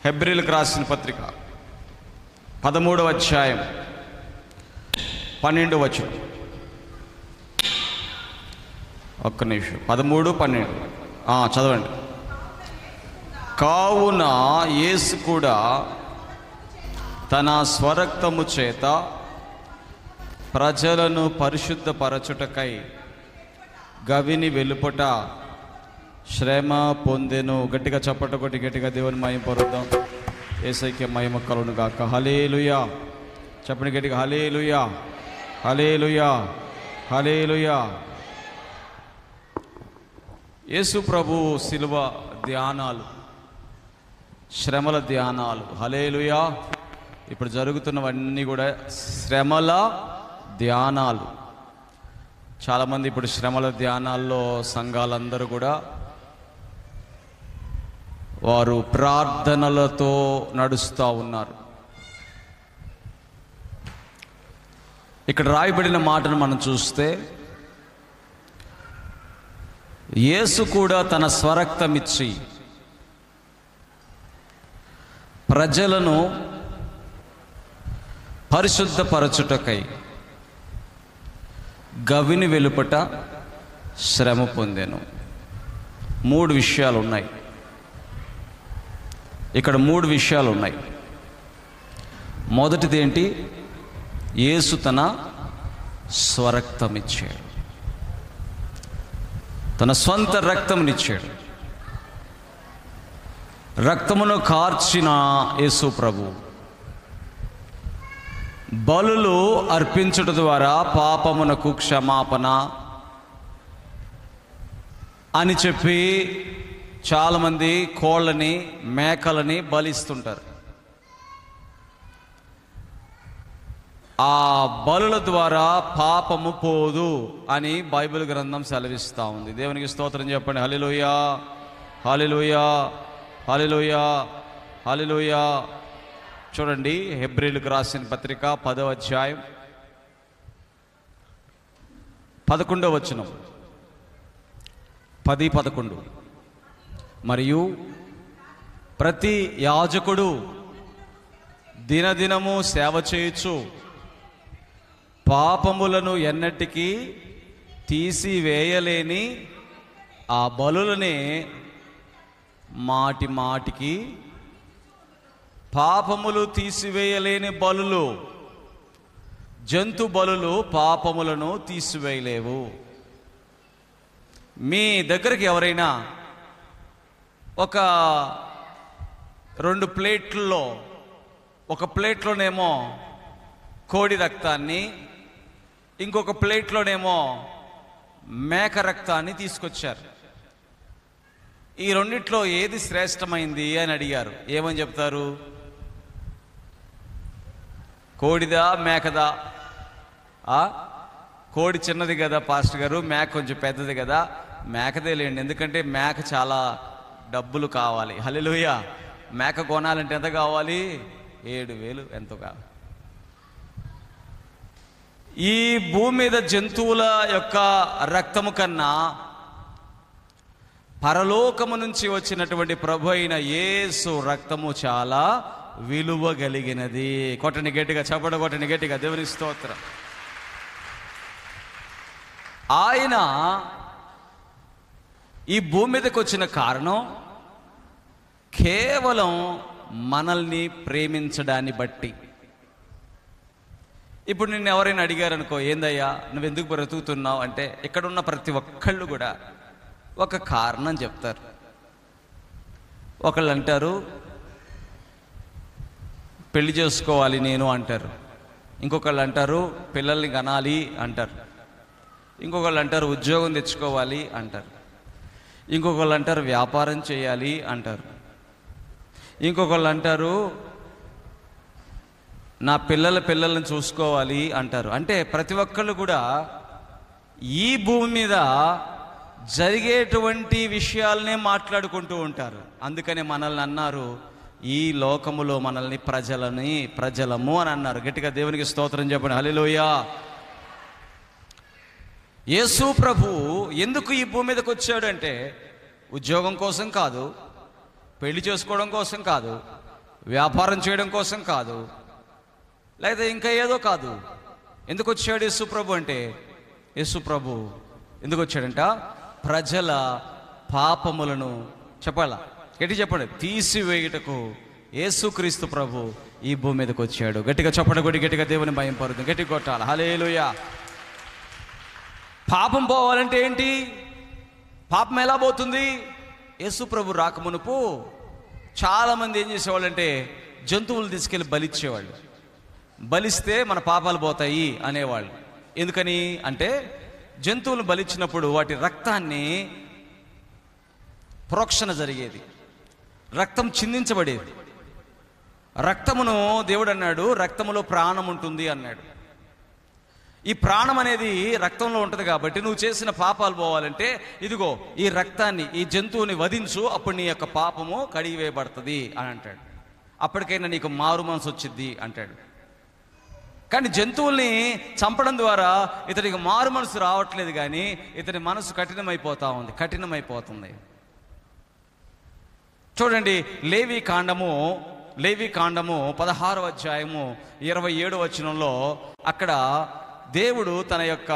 హెబ్రీలకు రాసిన పత్రిక 13వ అధ్యాయం 12వ వచనం. ఒక్క నిమిషం, 13, 12 చదవండి. కావున యేసు కూడా తన స్వరక్తము చేత ప్రజలను పరిశుద్ధపరచుటకై గవిని వెలుపట శ్రమ పొందెను. గట్టిగా చప్పట కొట్టి గట్టిగా దేవుని మహిమ పరుద్దాం. యేసయ్యకే మహిమ కలుగును గాక. హల్లెలూయా. చెప్పండి గట్టిగా, హల్లెలూయా, హల్లెలూయా, హల్లెలూయా. యేసు ప్రభు శిలువ ధ్యానాలు, శ్రమల ధ్యానాలు. హల్లెలూయా. ఇప్పుడు జరుగుతున్నవన్నీ కూడా శ్రమల ధ్యానాలు. చాలామంది ఇప్పుడు శ్రమల ధ్యానాల్లో సంఘాలందరూ కూడా వారు ప్రార్థనలతో నడుస్తూ ఉన్నారు. ఇక్కడ రాయబడిన మాటను మనం చూస్తే, యేసు కూడా తన స్వరక్తమిచ్చి ప్రజలను పరిశుద్ధపరచుటకై గవిని వెలుపట శ్రమ పొందెను. 3 విషయాలు ఉన్నాయి ఇక్కడ. 3 విషయాలు ఉన్నాయి. మొదటిది ఏంటి? యేసు తన స్వరక్తమిచ్చాడు, తన స్వంత రక్తమునిచ్చాడు. రక్తమును కార్చిన యేసు ప్రభు బలులు అర్పించుట ద్వారా పాపమునకు క్షమాపణ అని చెప్పి చాలామంది కోళ్ళని, మేకలని బలిస్తుంటారు. ఆ బలుల ద్వారా పాపము పోదు అని బైబిల్ గ్రంథం సెలవిస్తూ ఉంది. దేవునికి స్తోత్రం చెప్పండి. హల్లెలూయా, హల్లెలూయా, హల్లెలూయా, హల్లెలూయా. చూడండి, హెబ్రీలకు రాసిన పత్రిక 10వ అధ్యాయం 11వ వచనం. 10:11. మరియు ప్రతి యాజకుడు దినదినము సేవ చేయుచు పాపములను ఎన్నటికీ తీసివేయలేని ఆ బలులనే మాటి మాటికి, పాపములు తీసివేయలేని బలులు, జంతు బలులు పాపములను తీసివేయలేవు. మీ దగ్గరికి ఎవరైనా ఒక 2 ప్లేట్లలో, ఒక ప్లేట్లోనేమో కోడి రక్తాన్ని, ఇంకొక ప్లేట్లోనేమో మేక రక్తాన్ని తీసుకొచ్చారు. ఈ రెండిట్లో ఏది శ్రేష్టమైంది అని అడిగారు. ఏమని చెప్తారు? కోడిదా మేకదా? కోడి చిన్నది కదా పాస్టర్ గారు, మేక కొంచెం పెద్దది కదా. మేకదే లేండి, ఎందుకంటే మేక చాలా డబ్బులు కావాలి. హల్లెలూయా. మేక కొనాలంటే ఎంత కావాలి? 7,000 ఎంతో కావాలి. ఈ భూమి మీద జంతువుల యొక్క రక్తము కన్నా పరలోకము నుంచి వచ్చినటువంటి ప్రభు అయిన యేసు రక్తము చాలా విలువ కలిగినది. కొట్టని గట్టిగా, చప్పట కొట్టని గట్టిగా, దేవునికి స్తోత్రం. ఆయన ఈ భూమి మీదకి వచ్చిన కారణం కేవలం మనల్ని ప్రేమించడాన్ని బట్టి. ఇప్పుడు నిన్ను ఎవరైనా అడిగారనుకో, ఏందయ్యా నువ్వెందుకు బ్రతుకుతున్నావు అంటే, ఇక్కడున్న ప్రతి ఒక్కళ్ళు కూడా ఒక కారణం చెప్తారు. ఒకళ్ళు అంటారు పెళ్లి చేసుకోవాలి నేను అంటారు. ఇంకొకళ్ళు అంటారు పిల్లల్ని కనాలి అంటారు. ఇంకొకళ్ళు అంటారు ఉద్యోగం తెచ్చుకోవాలి అంటారు. ఇంకొకళ్ళు అంటారు వ్యాపారం చేయాలి అంటారు. ఇంకొకళ్ళు అంటారు నా పిల్లల్ని చూసుకోవాలి అంటారు. అంటే ప్రతి ఒక్కళ్ళు కూడా ఈ భూమి మీద జరిగేటువంటి విషయాలనే మాట్లాడుకుంటూ ఉంటారు. అందుకని మనల్ని అన్నారు, ఈ లోకములో మనల్ని ప్రజలము అని అన్నారు. గట్టిగా దేవునికి స్తోత్రం చెప్పండి. హల్లెలూయా. యేసు ప్రభు ఎందుకు ఈ భూమి మీదకి వచ్చాడంటే, ఉద్యోగం కోసం కాదు, పెళ్లి చేసుకోవడం కోసం కాదు, వ్యాపారం చేయడం కోసం కాదు, లేదా ఇంకా ఏదో కాదు. ఎందుకు వచ్చాడు యేసు ప్రభు అంటే, యేసు ప్రభు ఎందుకు వచ్చాడంట? ప్రజల పాపములను చెప్పాలా, గట్టి చెప్పండి, తీసివేయుటకు యేసుక్రీస్తు ప్రభు ఈ భూమి మీదకి వచ్చాడు. గట్టిగా చెప్పండి, కొట్టి గట్టిగా దేవుని భయం పడుతుంది, గట్టిగా కొట్టాలి. హల్లెలూయా. పాపం పోవాలంటే ఏంటి? పాపం ఎలా పోతుంది? యేసు ప్రభు రాకమునుపు చాలామంది ఏం చేసేవాళ్ళంటే జంతువులు తీసుకెళ్ళి బలిచ్చేవాళ్ళు. బలిస్తే మన పాపాలు పోతాయి అనేవాళ్ళు. ఎందుకని అంటే జంతువులు బలిచ్చినప్పుడు వాటి రక్తాన్ని ప్రోక్షణ జరిగేది, రక్తం చిందించబడేది. రక్తమును దేవుడు అన్నాడు, రక్తములో ప్రాణం ఉంటుంది అన్నాడు. ఈ ప్రాణం అనేది రక్తంలో ఉంటుంది కాబట్టి నువ్వు చేసిన పాపాలు పోవాలంటే ఇదిగో ఈ రక్తాన్ని, ఈ జంతువుని వధించు, అప్పుడు నీ యొక్క పాపము కడిగివేయబడుతుంది అని అంటాడు. అప్పటికైనా నీకు మారు మనసు వచ్చింది అంటాడు. కానీ జంతువుల్ని చంపడం ద్వారా ఇతనికి మారు మనసు రావట్లేదు, కానీ ఇతని మనసు కఠినమైపోతుంది. చూడండి, లేవి కాండము 16వ అధ్యాయము 27వ వచనంలో అక్కడ దేవుడు తన యొక్క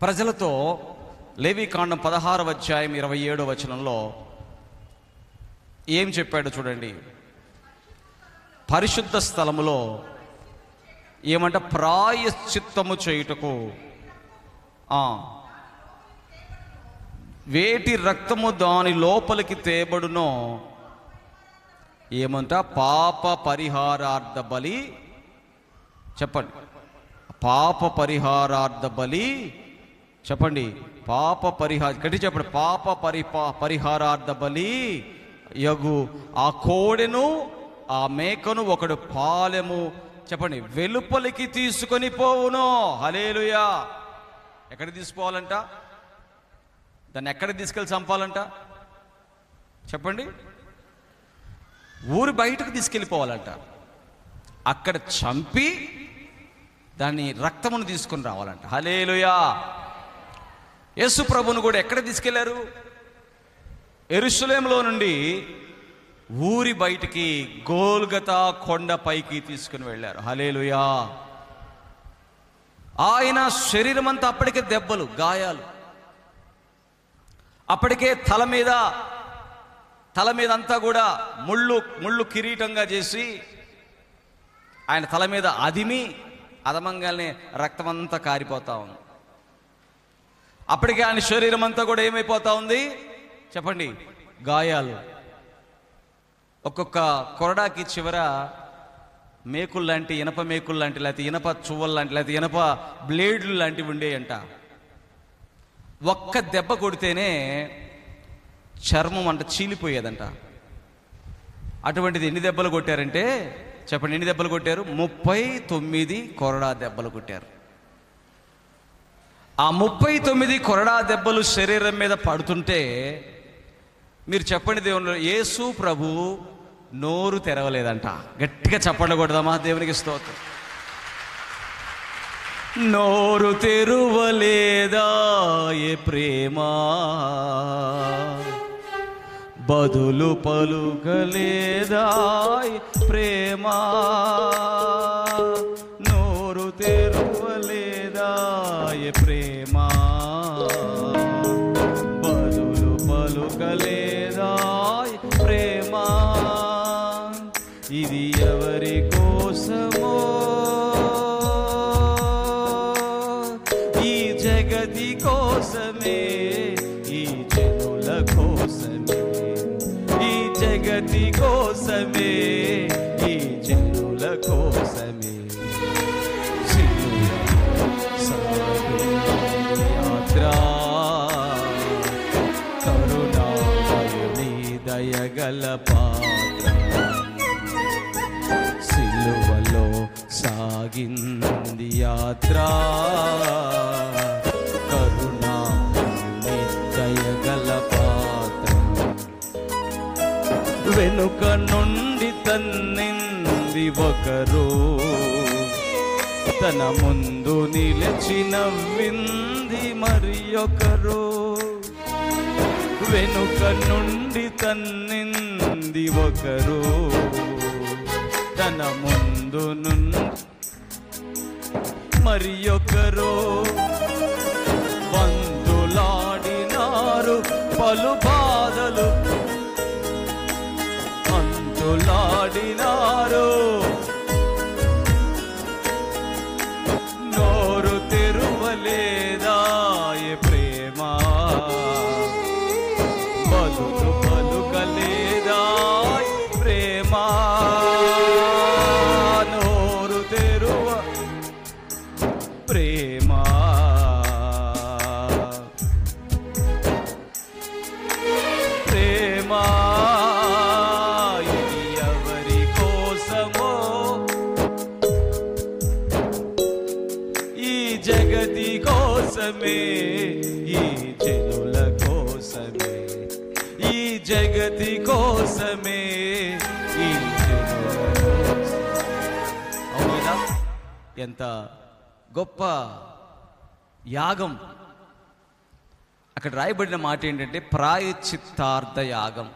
ప్రజలతో, లేవి కాండం 16వ అధ్యాయం 27వ వచనంలో ఏం చెప్పాడు చూడండి. పరిశుద్ధ స్థలములో ఏమంట? ప్రాయశ్చిత్తము చేయుటకు వేటి రక్తము దాని లోపలికి తేబడునో ఏమంట? పాప పరిహారార్థ బలి. చెప్పండి, పాప పరిహారార్థ బలి. చెప్పండి, గట్టి చెప్పండి, పరిహారార్థ బలి యగు ఆ కోడెను ఆ మేకను ఒకడు పాలెము, చెప్పండి, వెలుపలికి తీసుకొని పోవును. హల్లెలూయా. ఎక్కడికి తీసుకోవాలంట? దాన్ని ఎక్కడికి తీసుకెళ్ళి చంపాలంట? చెప్పండి, ఊరి బయటకు తీసుకెళ్ళిపోవాలంట. అక్కడ చంపి దాన్ని రక్తమును తీసుకొని రావాలంట. హల్లెలూయా. యేసు ప్రభువును కూడా ఎక్కడ తీసుకెళ్లారు? యెరూషలేములో నుండి ఊరి బయటికి గోల్గతా కొండ పైకి తీసుకుని వెళ్ళారు. హల్లెలూయా. ఆయన శరీరం అంతా అప్పటికే దెబ్బలు, గాయాలు, అప్పటికే తల మీద అంతా కూడా ముళ్ళు కిరీటంగా చేసి ఆయన తల మీద అదమంగానే రక్తం అంతా కారిపోతా ఉంది. అప్పటికే ఆయన శరీరం అంతా కూడా ఏమైపోతా ఉంది? చెప్పండి, గాయాలు. ఒక్కొక్క కొరడాకి చివర మేకులు లాంటి, ఇనప మేకులు లాంటి, లేకపోతే ఇనప చువ్వలు లాంటి, లేకపోతే ఇనప బ్లేడ్లు లాంటివి ఉండేయంట. ఒక్క దెబ్బ కొడితేనే చర్మం అంట చీలిపోయేదంట. అటువంటిది ఎన్ని దెబ్బలు కొట్టారంటే, చెప్పండి, ఎన్ని దెబ్బలు కొట్టారు? 39 కొరడా దెబ్బలు కొట్టారు. ఆ 39 కొరడా దెబ్బలు శరీరం మీద పడుతుంటే మీరు చెప్పండి, దేవుని యేసు ప్రభు నోరు తెరవలేదంట. గట్టిగా చప్పట్లు కొడదామా? దేవునికి స్తోత్రం. నోరు తెరువలేదా ఏ ప్రేమ, బదులు పలుకలేదా ప్రేమ, నోరు తెరువలేదా ఏ ప్రేమ, బదులు పలుకలేదా ప్రేమ, ఇది ఎవరి కోసమో, ఈ జగతి కోసమే, ఈ జనుల కోసమే, ఈ జగతి కోసమే, ఈ జనుల కోసమే యాత్ర, కరుణామయుని దయగల పాత్ర, సిలువలో సాగింది యాత్ర, కరుణామయుని దయగల పాత్ర, వెనుక నుండి తన్నింది ఒకరు, తన ముందు నిలిచి నవ్వింది మరి ఒకరు, వెనుక నుండి తన్నింది ఒకరు, తన ముందును మరి ఒకరు వంతులాడినారు, పలు బాధలు అంతులాడినారు. నోరు తెరువలేదా ఏ ప్రేమ, బదులు పలుకలేదా ప్రేమ. నోరు తెరువ ప్రేమ, ప్రేమ ఇది ఎవరి కోసమో, ఈ జగతి కోసమే, ఈ జనుల కోసమే, ఈ జగతి కోసమే, ఈ జనుల కోసమే. అవునా? ఎంత గొప్ప యాగం! అక్కడ రాయబడిన మాట ఏంటంటే ప్రాయశ్చిత్తార్థ యాగం,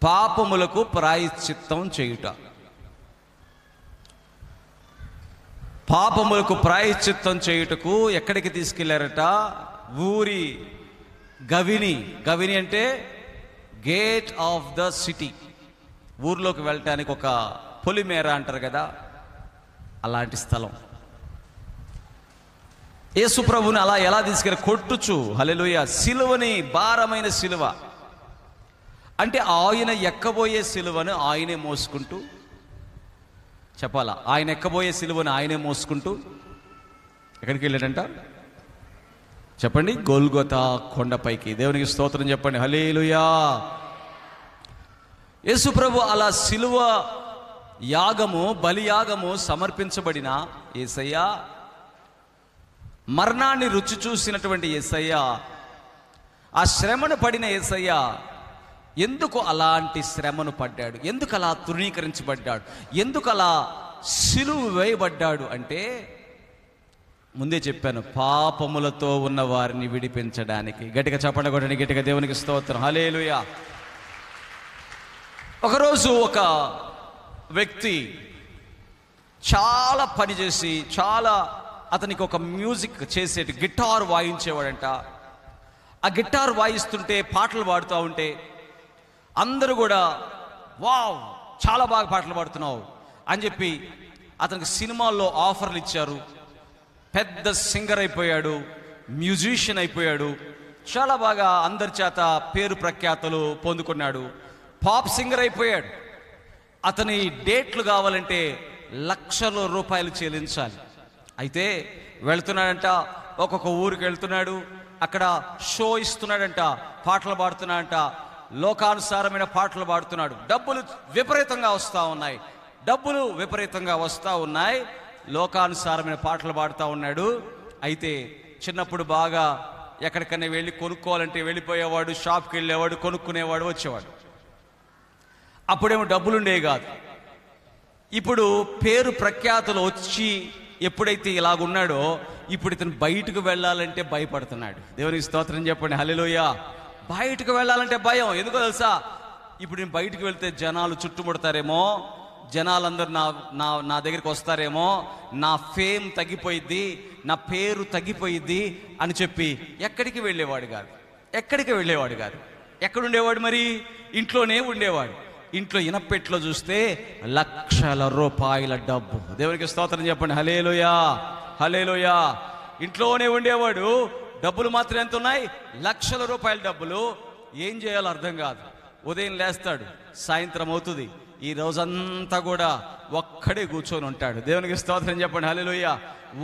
పాపములకు ప్రాయశ్చిత్తం చేయుట. పాపములకు ప్రాయశ్చిత్తం చేయుటకు ఎక్కడికి తీసుకెళ్లారట? ఊరి గవిని. గవిని అంటే గేట్ ఆఫ్ ద సిటీ. ఊర్లోకి వెళ్ళటానికి ఒక పొలిమేర అంటారు కదా, అలాంటి స్థలం. యేసు ప్రభుని అలా ఎలా తీసుకెళ్ళి కొట్టుచు, హల్లెలూయా, సిలువని, భారమైన సిలువ అంటే ఆయన ఎక్కబోయే సిలువను ఆయనే మోసుకుంటూ, చెప్పాలా, ఆయన ఎక్కబోయే సిలువను ఆయనే మోసుకుంటూ ఎక్కడికి వెళ్ళాడంట? చెప్పండి, గొల్గొతా కొండపైకి. దేవునికి స్తోత్రం చెప్పండి, హల్లెలూయా. యేసు ప్రభు అలా సిలువ యాగము, బలియాగము సమర్పించబడిన యేసయ్య, మరణాన్ని రుచి చూసినటువంటి యేసయ్య, ఆ శ్రమను పడిన యేసయ్య ఎందుకు అలాంటి శ్రమను పడ్డాడు? ఎందుకు అలా తృణీకరించబడ్డాడు? ఎందుకు అలా సిలువ వేయబడ్డాడు అంటే, ముందే చెప్పాను, పాపములతో ఉన్న వారిని విడిపించడానికి. గట్టిగా చప్పట్లు కొట్టండి, గట్టిగా దేవునికి స్తోత్రం, హల్లెలూయా. ఒకరోజు ఒక వ్యక్తి చాలా పనిచేసి, చాలా అతనికి ఒక మ్యూజిక్ చేసేటి గిటార్ వాయించేవాడంట. ఆ గిటార్ వాయిస్తుంటే, పాటలు పాడుతూ ఉంటే అందరూ కూడా వావ్ చాలా బాగా పాటలు పాడుతున్నావు అని చెప్పి అతనికి సినిమాల్లో ఆఫర్లు ఇచ్చారు. పెద్ద సింగర్ అయిపోయాడు, మ్యూజిషియన్ అయిపోయాడు, చాలా బాగా అందరి చేత పేరు ప్రఖ్యాతలు పొందుకున్నాడు, పాప్ సింగర్ అయిపోయాడు. అతని డేట్లు కావాలంటే లక్షల రూపాయలు చెల్లించాలి. అయితే వెళ్తున్నాడంట, ఒక్కొక్క ఊరికి వెళ్తున్నాడు, అక్కడ షో ఇస్తున్నాడంట, పాటలు పాడుతున్నాడంట, లోకానుసారమైన పాటలు పాడుతున్నాడు. డబ్బులు విపరీతంగా వస్తూ ఉన్నాయి, డబ్బులు విపరీతంగా వస్తూ ఉన్నాయి, లోకానుసారమైన పాటలు పాడుతూ ఉన్నాడు. అయితే చిన్నప్పుడు బాగా ఎక్కడికన్నా వెళ్ళి కొనుక్కోవాలంటే వెళ్ళిపోయేవాడు, షాప్కి వెళ్ళేవాడు, కొనుక్కునేవాడు, వచ్చేవాడు. అప్పుడేమో డబ్బులుండేవి కాదు. ఇప్పుడు పేరు ప్రఖ్యాతులు వచ్చి ఎప్పుడైతే ఇలాగున్నాడో, ఇప్పుడు ఇతను బయటకు వెళ్ళాలంటే భయపడుతున్నాడు. దేవునికి స్తోత్రం చెప్పండి, హల్లెలూయా. బయటకు వెళ్ళాలంటే భయం. ఎందుకో తెలుసా? ఇప్పుడు నేను బయటకు వెళ్తే జనాలు చుట్టుముడతారేమో, జనాలందరూ నా దగ్గరికి వస్తారేమో, నా ఫేమ్ తగ్గిపోయిద్ది, నా పేరు తగ్గిపోయిద్ది అని చెప్పి ఎక్కడికి వెళ్ళేవాడు కాదు. ఎక్కడుండేవాడు మరి? ఇంట్లోనే ఉండేవాడు. ఇంట్లో ఇనపెట్లో చూస్తే లక్షల రూపాయల డబ్బు. దేవునికి స్తోత్రం చెప్పండి, హల్లెలూయా, హల్లెలూయా. ఇంట్లోనే ఉండేవాడు, డబ్బులు మాత్రం ఎంత ఉన్నాయి? లక్షల రూపాయల డబ్బులు. ఏం చేయాలో అర్థం కాదు. ఉదయం లేస్తాడు, సాయంత్రం అవుతుంది, ఈ రోజంతా కూడా ఒక్కడే కూర్చొని ఉంటాడు. దేవునికి స్తోత్రం చెప్పండి, హల్లెలూయా.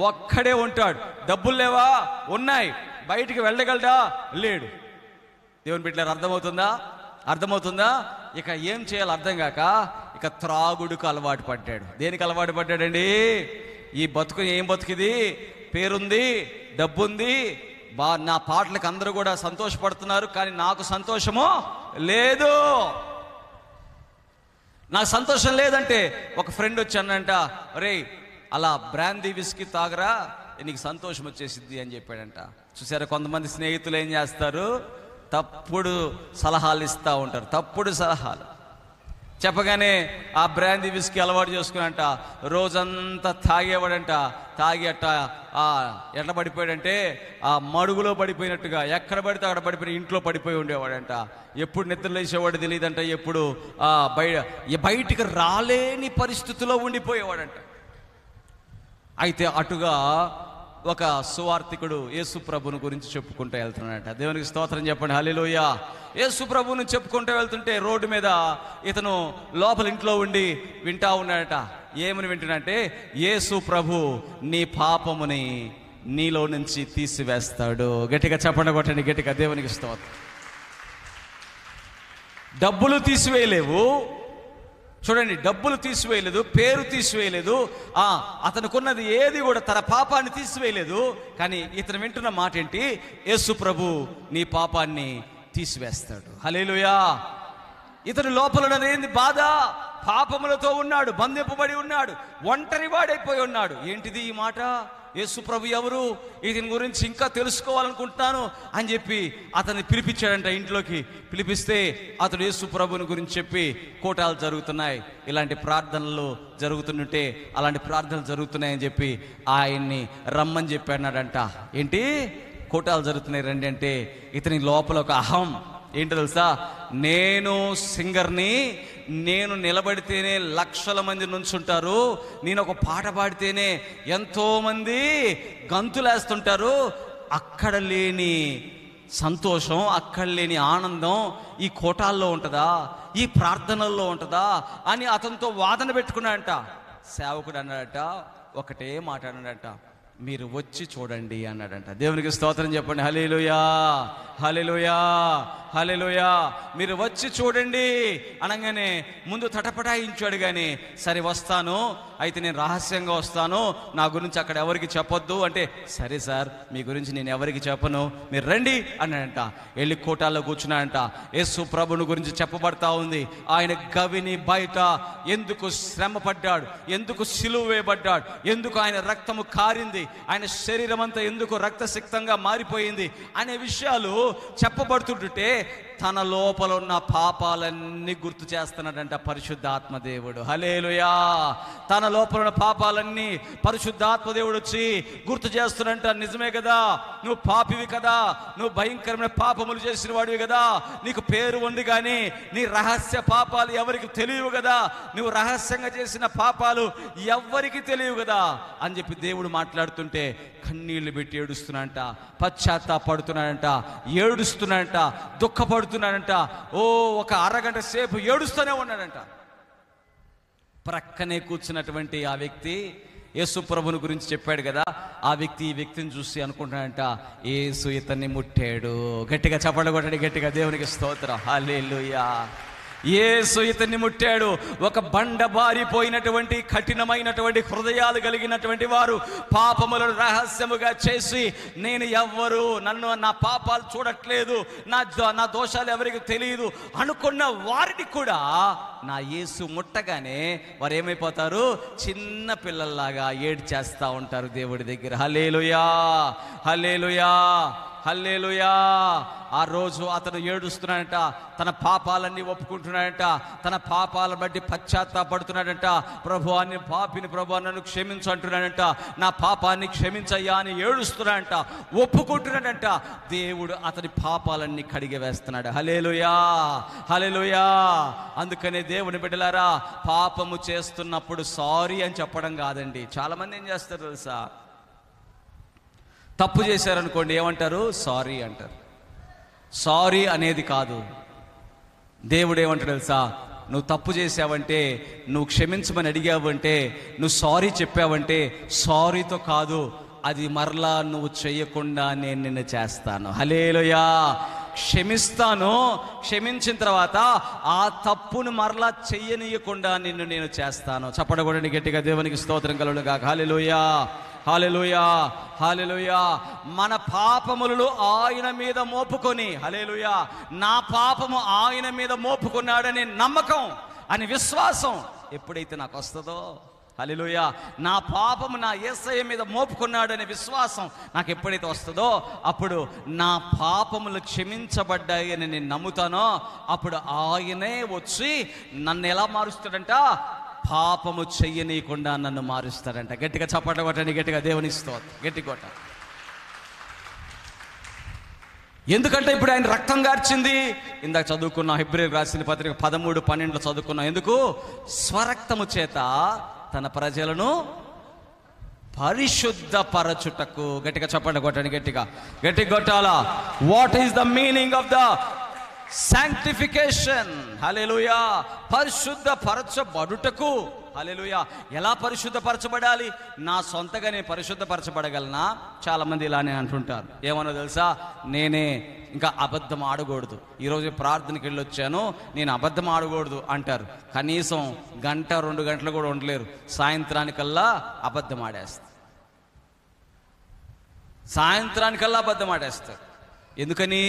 ఒక్కడే ఉంటాడు. డబ్బులు లేవా? ఉన్నాయి. బయటికి వెళ్ళగలడా? లేడు. దేవుని బిడ్డలారా, అర్థమవుతుందా? ఇక ఏం చేయాలో అర్థం కాక ఇక త్రాగుడుకు అలవాటు పడ్డాడు. దేనికి అలవాటు పడ్డాడండి? ఈ బతుకు ఏం బతుకిది? పేరుంది, డబ్బుంది, నా పాటలకు అందరూ కూడా సంతోషపడుతున్నారు, కానీ నాకు సంతోషమో లేదు. నాకు సంతోషం లేదంటే ఒక ఫ్రెండ్ వచ్చి అన్నంట, అరే అలా బ్రాందీ విస్కీ తాగరా, నీకు సంతోషం వచ్చేసిద్ది అని చెప్పాడంట. చూసారా, కొంతమంది స్నేహితులు ఏం చేస్తారు? తప్పుడు సలహాలు ఇస్తూ ఉంటారు, తప్పుడు సలహాలు. చెప్పగానే ఆ బ్రాందీ విస్కీ అలవాటు చేసుకునంట రోజంతా తాగేవాడంట. తాగి అట్ట ఎట్లా పడిపోయాడంటే ఆ మడుగులో పడిపోయినట్టుగా, ఎక్కడ పడితే అక్కడ పడిపోయి ఇంట్లో పడిపోయి ఉండేవాడంట. ఎప్పుడు నిద్ర లేచేవాడు తెలియదంట, ఎప్పుడు బయటికి రాలేని పరిస్థితిలో ఉండిపోయేవాడంట. అయితే అటుగా ఒక సువార్థికుడు యేసు ప్రభుని గురించి చెప్పుకుంటూ వెళ్తున్నాడట. దేవునికి స్తోత్రం చెప్పండి, హల్లెలూయా. యేసు ప్రభుని చెప్పుకుంటూ వెళ్తుంటే రోడ్డు మీద ఇతను లోపల ఇంట్లో ఉండి వింటా ఉన్నాడట. ఏమని వింటున్నాడంటే, యేసు ప్రభు నీ పాపముని నీలో నుంచి తీసివేస్తాడు. గట్టిగా చెప్పండి, కొట్టండి గట్టిగా. దేవునికి స్తోత్రం. డబ్బులు తీసివేయలేవు, చూడండి, డబ్బులు తీసివేయలేదు, పేరు తీసివేయలేదు, అతనుకున్నది ఏది కూడా తన పాపాన్ని తీసివేయలేదు. కానీ ఇతను వింటున్న మాట ఏంటి? యేసు ప్రభు నీ పాపాన్ని తీసివేస్తాడు. హల్లెలూయా. ఇతను లోపల ఏంది బాధ? పాపములతో ఉన్నాడు, బంధింపబడి ఉన్నాడు, ఒంటరి వాడైపోయి ఉన్నాడు. ఏంటిది ఈ మాట? యేసు ప్రభు ఎవరు, దీని గురించి ఇంకా తెలుసుకోవాలనుకుంటున్నాను అని చెప్పి అతన్ని పిలిపించాడంట ఇంట్లోకి. పిలిపిస్తే అతడు యేసు ప్రభుని గురించి చెప్పి కోటాలు జరుగుతున్నాయి, ఇలాంటి ప్రార్థనలు జరుగుతుంటే అలాంటి ప్రార్థనలు జరుగుతున్నాయని చెప్పి ఆయన్ని రమ్మని చెప్పి అన్నాడంట. ఏంటి కోటాలు జరుగుతున్నాయి రండి అంటే, ఇతని లోపల ఒక అహం ఏంటో తెలుసా? నేను సింగర్ని, నేను నిలబడితేనే లక్షల మంది నుంచుంటారు, నేను ఒక పాట పాడితేనే ఎంతో మంది గంతులేస్తుంటారు, అక్కడ లేని సంతోషం, అక్కడ లేని ఆనందం ఈ కోటాల్లో ఉంటుందా, ఈ ప్రార్థనల్లో ఉంటుందా అని అతనితో వాదన పెట్టుకున్నాడంట. సేవకుడు అన్నాడట, ఒకటే మాట అన్నాడట, మీరు వచ్చి చూడండి అన్నాడంట. దేవునికి స్తోత్రం చెప్పండి, హల్లెలూయా, హల్లెలూయా, హల్లెలూయా. మీరు వచ్చి చూడండి అనగానే ముందు తటపటాయించాడు. కానీ సరే వస్తాను, అయితే నేను రహస్యంగా వస్తాను, నా గురించి అక్కడ ఎవరికి చెప్పొద్దు అంటే, సరే సార్ మీ గురించి నేను ఎవరికి చెప్పను, మీరు రండి అన్నాడంట. వెళ్ళి కోటాల్లో కూర్చున్నాడంట. యేసు ప్రభుని గురించి చెప్పబడతా ఉంది. ఆయన గవిని బయట ఎందుకు శ్రమ పడ్డాడు, ఎందుకు సిలువ వేయబడ్డాడు, ఎందుకు ఆయన రక్తము కారింది, ఆయన శరీరం అంతా ఎందుకు రక్తసిక్తంగా మారిపోయింది అనే విషయాలు చెప్పబడుతుంటే తన లోపల ఉన్న పాపాలన్నీ గుర్తు చేస్తున్నాడంట పరిశుద్ధాత్మ దేవుడు. హల్లెలూయా. తన లోపల ఉన్న పాపాలన్నీ పరిశుద్ధాత్మ దేవుడు వచ్చి గుర్తు చేస్తున్నంట. నిజమే కదా, నువ్వు పాపివి కదా, నువ్వు భయంకరమైన పాపములు చేసిన వాడివి కదా, నీకు పేరు ఉంది కానీ నీ రహస్య పాపాలు ఎవరికి తెలియవు కదా, నువ్వు రహస్యంగా చేసిన పాపాలు ఎవరికి తెలియవు కదా అని చెప్పి దేవుడు మాట్లాడుతుంటే కన్నీళ్లు పెట్టి ఏడుస్తున్నాడంట, పశ్చాత్తాపడుతున్నాడంట, ఏడుస్తున్నాడంట, దుఃఖపడుతున్నాడంట. ఒక అరగంట సేపు ఏడుస్తూనే ఉన్నాడంట. ప్రక్కనే కూర్చున్నటువంటి ఆ వ్యక్తి యేసు ప్రభుని గురించి చెప్పాడు కదా, ఆ వ్యక్తి ఈ వ్యక్తిని చూసి అనుకుంటున్నాడంట, యేసు ఇతన్ని ముట్టాడు. గట్టిగా చప్పట్లు కొట్టండి గట్టిగా. దేవునికి స్తోత్రం, హల్లెలూయా. యేసు ఇతన్ని ముట్టాడు. ఒక బండబారిపోయినటువంటి కఠినమైనటువంటి హృదయాలు కలిగినటువంటి వారు, పాపములను రహస్యముగా చేసి నేను ఎవ్వరు, నన్ను నా పాపాలు చూడట్లేదు, నా దోషాలు ఎవరికి తెలియదు అనుకున్న వారిని కూడా నా యేసు ముట్టగానే వారు ఏమైపోతారు? చిన్న పిల్లల్లాగా ఏడ్చేస్తా ఉంటారు దేవుడి దగ్గర. హల్లెలూయా, హల్లెలూయా, హల్లెలూయా. ఆ రోజు అతను ఏడుస్తున్నాడంట, తన పాపాలన్నీ ఒప్పుకుంటున్నాడంట, తన పాపాలను బట్టి పశ్చాత్తాపడుతున్నాడంట. ప్రభు అని పాపిని, ప్రభు నన్ను క్షమించు అంటున్నాడంట, నా పాపాన్ని క్షమించయ్యా అని ఏడుస్తున్నాడంట, ఒప్పుకుంటున్నాడంట. దేవుడు అతని పాపాలన్నీ కడిగి వేస్తున్నాడు. హల్లెలూయా, హల్లెలూయా. అందుకనే దేవుని బిడ్డలారా, పాపము చేస్తున్నప్పుడు సారీ అని చెప్పడం కాదండి. చాలా మంది ఏం చేస్తారు తెలుసా? తప్పు చేశారనుకోండి, ఏమంటారు? సారీ అంటారు. సారీ అనేది కాదు. దేవుడు ఏమంటాడు తెలుసా? నువ్వు తప్పు చేసావంటే, నువ్వు క్షమించమని అడిగావంటే, నువ్వు సారీ చెప్పావంటే, సారీతో కాదు, అది మరలా నువ్వు చేయకుండా నేను నిన్ను చేస్తాను. హల్లెలూయా. క్షమిస్తాను, క్షమించిన తర్వాత ఆ తప్పును మరలా చెయ్యనీయకుండా నిన్ను నేను చేస్తాను. చప్పడగొడండి గట్టిగా. దేవునికి స్తోత్రం కలుగును గాక. హల్లెలూయా, హల్లెలూయా, హల్లెలూయా. మన పాపములను ఆయన మీద మోపుకొని, హల్లెలూయా, నా పాపము ఆయన మీద మోపుకున్నాడనే నమ్మకం అని విశ్వాసం ఎప్పుడైతే నాకు వస్తుందో, హల్లెలూయా. నా పాపము నా యేసయ్య మీద మోపుకున్నాడనే విశ్వాసం నాకు ఎప్పుడైతే వస్తుందో, అప్పుడు నా పాపములు క్షమించబడ్డాయి అని నేను నమ్ముతానో, అప్పుడు ఆయనే వచ్చి నన్ను ఎలా మారుస్తాడంట? పాపము చెయ్యనీయకుండా నన్ను మారుస్తాడంట. గట్టిగా చప్పట్లు కొట్టండి, గట్టిగా దేవుని స్తోత్రం, గట్టి కొట్ట. ఎందుకంటే ఇప్పుడు ఆయన రక్తం గార్చింది. ఇందాక చదువుకున్న హెబ్రీయులకు రాసిన పత్రిక 13:12 చదువుకున్నాం. ఎందుకు? స్వరక్తము చేత తన ప్రజలను పరిశుద్ధపరచుటకు. గట్టిగా చప్పట్లు కొట్టండి, గట్టిగా కొట్టాలా. What is the meaning of the sanctification? హల్లెలూయా. పరిశుద్ధపరచబడుటకు. హల్లెలూయా. ఎలా పరిశుద్ధపరచబడాలి? నా సొంతగా నేను పరిశుద్ధపరచబడగలనా? చాలా మంది ఇలానే అంటుంటారు. ఏమన్నా తెలుసా? నేనే ఇంకా అబద్ధం ఆడకూడదు, ఈరోజు ప్రార్థనకి వెళ్ళి వచ్చాను, నేను అబద్ధం ఆడకూడదు అంటారు. కనీసం 1-2 గంటలు కూడా ఉండలేరు, సాయంత్రానికల్లా అబద్ధం ఆడేస్తారు. అబద్ధం ఆడేస్తారు. ఎందుకని?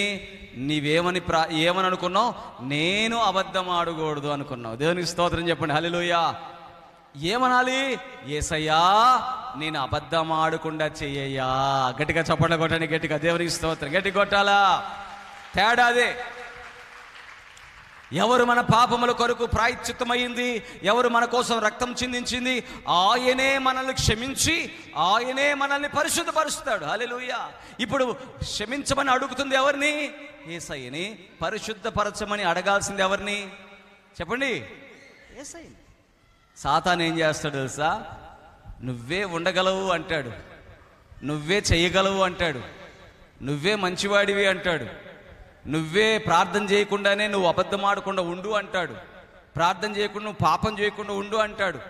నీవేమని ఏమని అనుకున్నావు? నేను అబద్ధం ఆడకూడదు అనుకున్నావు. దేవునికి స్తోత్రం చెప్పండి. హల్లెలూయా. ఏమనాలి? యేసయ్యా నేను అబద్ధం ఆడకుండా చెయ్యయ్యా. గట్టిగా చప్పట్లు కొట్టండి, గట్టిగా దేవునికి స్తోత్రం, గట్టి కొట్టాలా. తేడా అదే. ఎవరు మన పాపముల కొరకు ప్రాయశ్చిత్తమైంది, ఎవరు మన కోసం రక్తం చిందించింది, ఆయనే మనల్ని క్షమించి ఆయనే మనల్ని పరిశుద్ధపరుస్తాడు. హల్లెలూయా. ఇప్పుడు క్షమించమని అడుగుతుంది ఎవరిని? యేసయ్యని. పరిశుద్ధపరచమని అడగాల్సింది ఎవరిని? చెప్పండి. యేసయ్యని. సాతాను ఏం చేస్తాడు తెలుసా? నువ్వే ఉండగలవు అంటాడు, నువ్వే చెయ్యగలవు అంటాడు, నువ్వే మంచివాడివి అంటాడు, నువ్వే ప్రార్థన చేయకుండానే నువ్వు అబద్ధం ఆడకుండా ఉండు అంటాడు, ప్రార్థన చేయకుండా నువ్వు పాపం చేయకుండా ఉండు అంటాడు.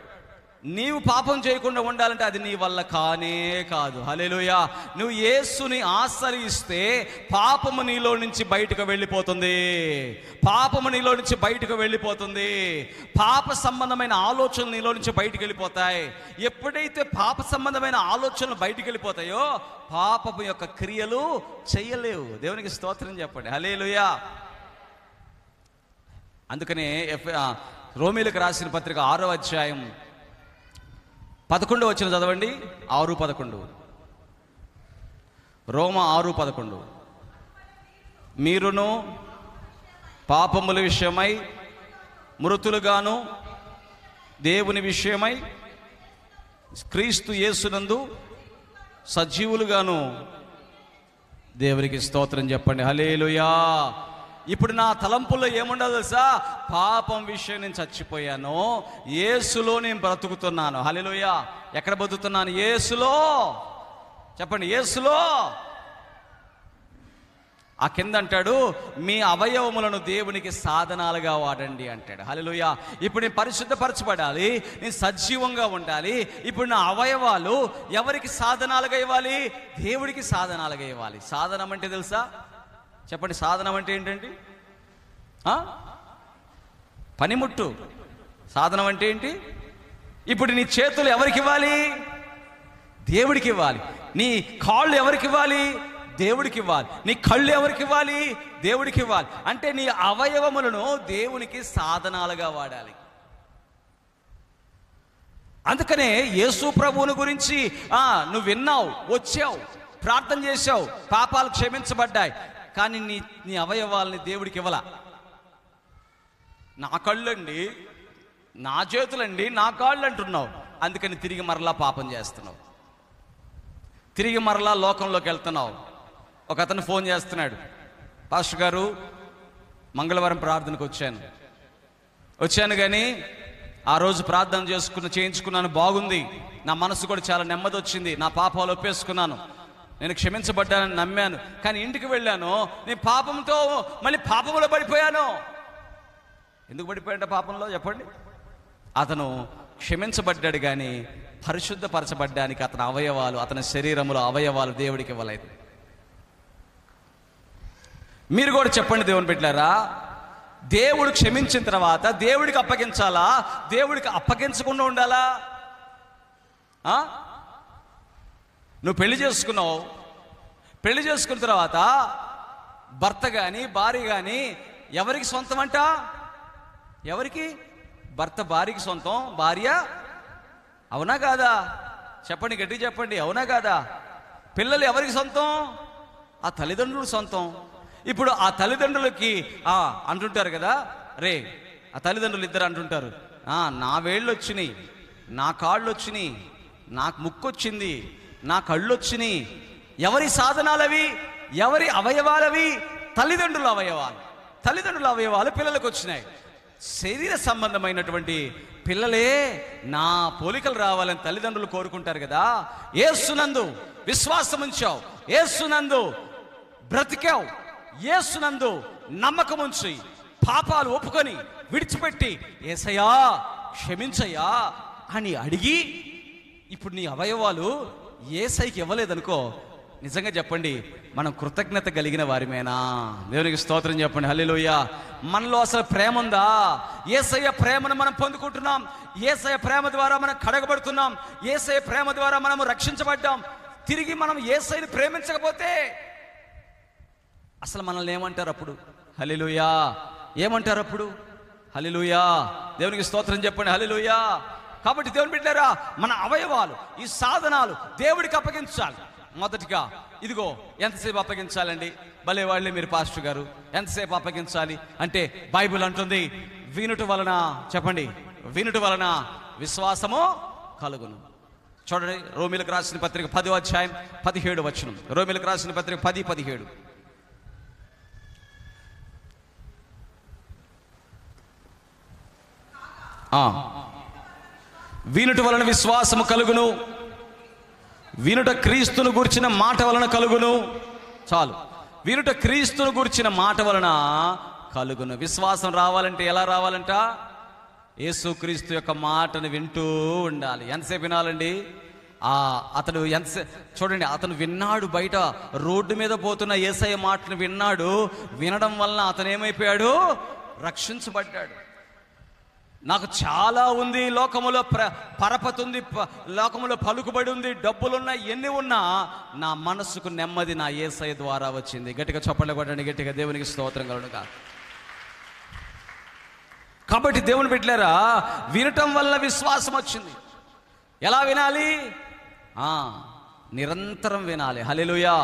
నీవు పాపం చేయకుండా ఉండాలంటే అది నీ వల్ల కానే కాదు. హల్లెలూయా. నువ్వు యేసుని ఆశ్రయిస్తే పాపము నీలో నుంచి బయటకు వెళ్ళిపోతుంది. పాప సంబంధమైన ఆలోచనలు నీలో నుంచి బయటకు వెళ్ళిపోతాయి. ఎప్పుడైతే పాప సంబంధమైన ఆలోచనలు బయటకు వెళ్ళిపోతాయో పాపము యొక్క క్రియలు చెయ్యలేవు. దేవునికి స్తోత్రం చెప్పండి. హల్లెలూయా. అందుకనే రోమీయులకు రాసిన పత్రిక 6వ అధ్యాయం 11 వచనం చదవండి. 6:11. రోమా 6:11. మీరును పాపముల విషయమై మృతులుగాను దేవుని విషయమై క్రీస్తు యేసునందు సజీవులుగాను. దేవునికి స్తోత్రం చెప్పండి. హల్లెలూయా. ఇప్పుడు నా తలంపుల్లో ఏముండదు తెలుసా? పాపం విషయం నేను చచ్చిపోయాను, యేసులో నేను బ్రతుకుతున్నాను. హల్లెలూయా. ఎక్కడ బ్రతుకుతున్నాను? యేసులో. చెప్పండి, యేసులో. ఆ కింద అంటాడు, మీ అవయవములను దేవునికి సాధనాలుగా వాడండి అంటాడు. హల్లెలూయా. ఇప్పుడు నేను పరిశుద్ధపరచబడాలి, నేను సజీవంగా ఉండాలి. ఇప్పుడు నా అవయవాలు ఎవరికి సాధనాలుగా ఇవ్వాలి? దేవుడికి సాధనాలుగా ఇవ్వాలి. సాధనం అంటే తెలుసా? చెప్పండి, సాధనం అంటే ఏంటండి? పనిముట్టు. సాధనం అంటే ఏంటి? ఇప్పుడు నీ చేతులు ఎవరికి ఇవ్వాలి? దేవుడికి ఇవ్వాలి. నీ కాళ్ళు ఎవరికి ఇవ్వాలి? దేవుడికి ఇవ్వాలి. నీ కళ్ళు ఎవరికి ఇవ్వాలి? దేవుడికి ఇవ్వాలి. అంటే నీ అవయవములను దేవునికి సాధనాలుగా వాడాలి. అందుకనే యేసు ప్రభువుని గురించి నువ్వు విన్నావు, వచ్చావు, ప్రార్థన చేశావు, పాపాలు క్షమించబడ్డాయి, కానీ నీ అవయవాల్ని దేవుడికి ఇవ్వలా. నా కళ్ళండి, నా చేతులండి, నా కాళ్ళు అంటున్నావు. అందుకని తిరిగి మరలా పాపం చేస్తున్నావు, తిరిగి మరలా లోకంలోకి వెళ్తున్నావు. ఒక అతను ఫోన్ చేస్తున్నాడు, పాస్టర్ గారు మంగళవారం ప్రార్థనకు వచ్చాను కానీ ఆ రోజు ప్రార్థన చేయించుకున్నాను, బాగుంది, నా మనసు కూడా చాలా నెమ్మది వచ్చింది, నా పాపాలు ఒప్పేసుకున్నాను, నేను క్షమించబడ్డానని నమ్మాను. కానీ ఇంటికి వెళ్ళాను, నేను పాపంతో మళ్ళీ పాపంలో పడిపోయాను. ఎందుకు పడిపోయాడంటే పాపంలో? చెప్పండి. అతను క్షమించబడ్డాడు కానీ పరిశుద్ధపరచబడ్డానికి అతని అవయవాలు, అతని శరీరంలో అవయవాలు దేవుడికి ఇవ్వలేదు. మీరు కూడా చెప్పండి దేవుని బిడ్డలారా, దేవుడు క్షమించిన తర్వాత దేవుడికి అప్పగించాలా, దేవుడికి అప్పగించకుండా ఉండాలా? నువ్వు పెళ్లి చేసుకున్నావు, పెళ్లి చేసుకున్న తర్వాత భర్త కానీ భార్య కానీ ఎవరికి సొంతం అంట? ఎవరికి? భర్త భార్యకి సొంతం, భార్య అవునా కాదా? చెప్పండి, గట్టిగా చెప్పండి, అవునా కాదా? పిల్లలు ఎవరికి సొంతం? ఆ తల్లిదండ్రులు సొంతం. ఇప్పుడు ఆ తల్లిదండ్రులకి అంటుంటారు కదా, రే ఆ తల్లిదండ్రులు ఇద్దరు అంటుంటారు, నా వేళ్ళు వచ్చినాయి, నా కాళ్ళు వచ్చినాయి, నాకు ముక్కు వచ్చింది, నా కళ్ళు వచ్చినాయి. ఎవరి సాధనాలవి? ఎవరి అవయవాలవి? తల్లిదండ్రుల అవయవాలు. తల్లిదండ్రుల అవయవాలు పిల్లలకు వచ్చినాయి. శరీర సంబంధమైనటువంటి పిల్లలే నా పోలికలు రావాలని తల్లిదండ్రులు కోరుకుంటారు కదా. యేసునందు విశ్వాసం ఉంచావు, యేసునందు బ్రతికావు, యేసునందు నమ్మకం ఉంచి పాపాలు ఒప్పుకొని విడిచిపెట్టి యేసయ్యా క్షమించయ్యా అని అడిగి ఇప్పుడు నీ అవయవాలు యేసయ్యకి ఇవ్వలేదనుకో, నిజంగా చెప్పండి, మనం కృతజ్ఞత కలిగిన వారిమేనా? దేవునికి స్తోత్రం చెప్పండి, హల్లెలూయా. మనలో అసలు ప్రేమ ఉందా? యేసయ్య ప్రేమను మనం పొందుకుంటున్నాం, యేసయ్య ప్రేమ ద్వారా మనం కడగబడుతున్నాం, యేసయ్య ప్రేమ ద్వారా మనం రక్షించబడ్డాం. తిరిగి మనం యేసయ్యని ప్రేమించకపోతే అసలు మనల్ని ఏమంటారు అప్పుడు? హల్లెలూయా. ఏమంటారు అప్పుడు? హల్లెలూయా. దేవునికి స్తోత్రం చెప్పండి, హల్లెలూయా. కాబట్టి దేవుని బిడ్డలారా, మన అవయవాలు, ఈ సాధనాలు దేవుడికి అప్పగించాలి. మొదటిగా ఇదిగో, ఎంతసేపు అప్పగించాలండి? భలే వాళ్ళే మీరు పాస్టర్ గారు, ఎంతసేపు అప్పగించాలి అంటే బైబిల్ అంటుంది వినుట వలన, చెప్పండి, వినుట వలన విశ్వాసము కలుగును. చూడండి, రోమీలకు రాసిన పత్రిక 10వ అధ్యాయం 17వ వచనం. రోమీలకు రాసిన పత్రిక 10:17. వినుట వలన విశ్వాసము కలుగును, వినుట క్రీస్తును గురించిన మాట వలన కలుగును. చాలు, వినుట క్రీస్తును గురించిన మాట వలన కలుగును. విశ్వాసం రావాలంటే ఎలా రావాలంట? యేసు క్రీస్తు యొక్క మాటను వింటూ ఉండాలి. ఎంతసేపు వినాలండి? అతను చూడండి, అతను విన్నాడు, బయట రోడ్డు మీద పోతున్న యేసయ్య మాటను విన్నాడు. వినడం వలన అతను ఏమైపోయాడు? రక్షించబడ్డాడు. నాకు చాలా ఉంది, లోకములో పరపతి ఉంది, లోకములో పలుకుబడి ఉంది, డబ్బులున్నా, ఎన్ని ఉన్నా నా మనస్సుకు నెమ్మది నా యేసయ్య ద్వారా వచ్చింది. గట్టిగా చప్పట్లు కొట్టండి, గట్టిగా దేవునికి స్తోత్రం కలుగునుగా. కాబట్టి దేవుని బిడ్డలారా, వినటం వల్ల విశ్వాసం వచ్చింది. ఎలా వినాలి? నిరంతరం వినాలి. హల్లెలూయా.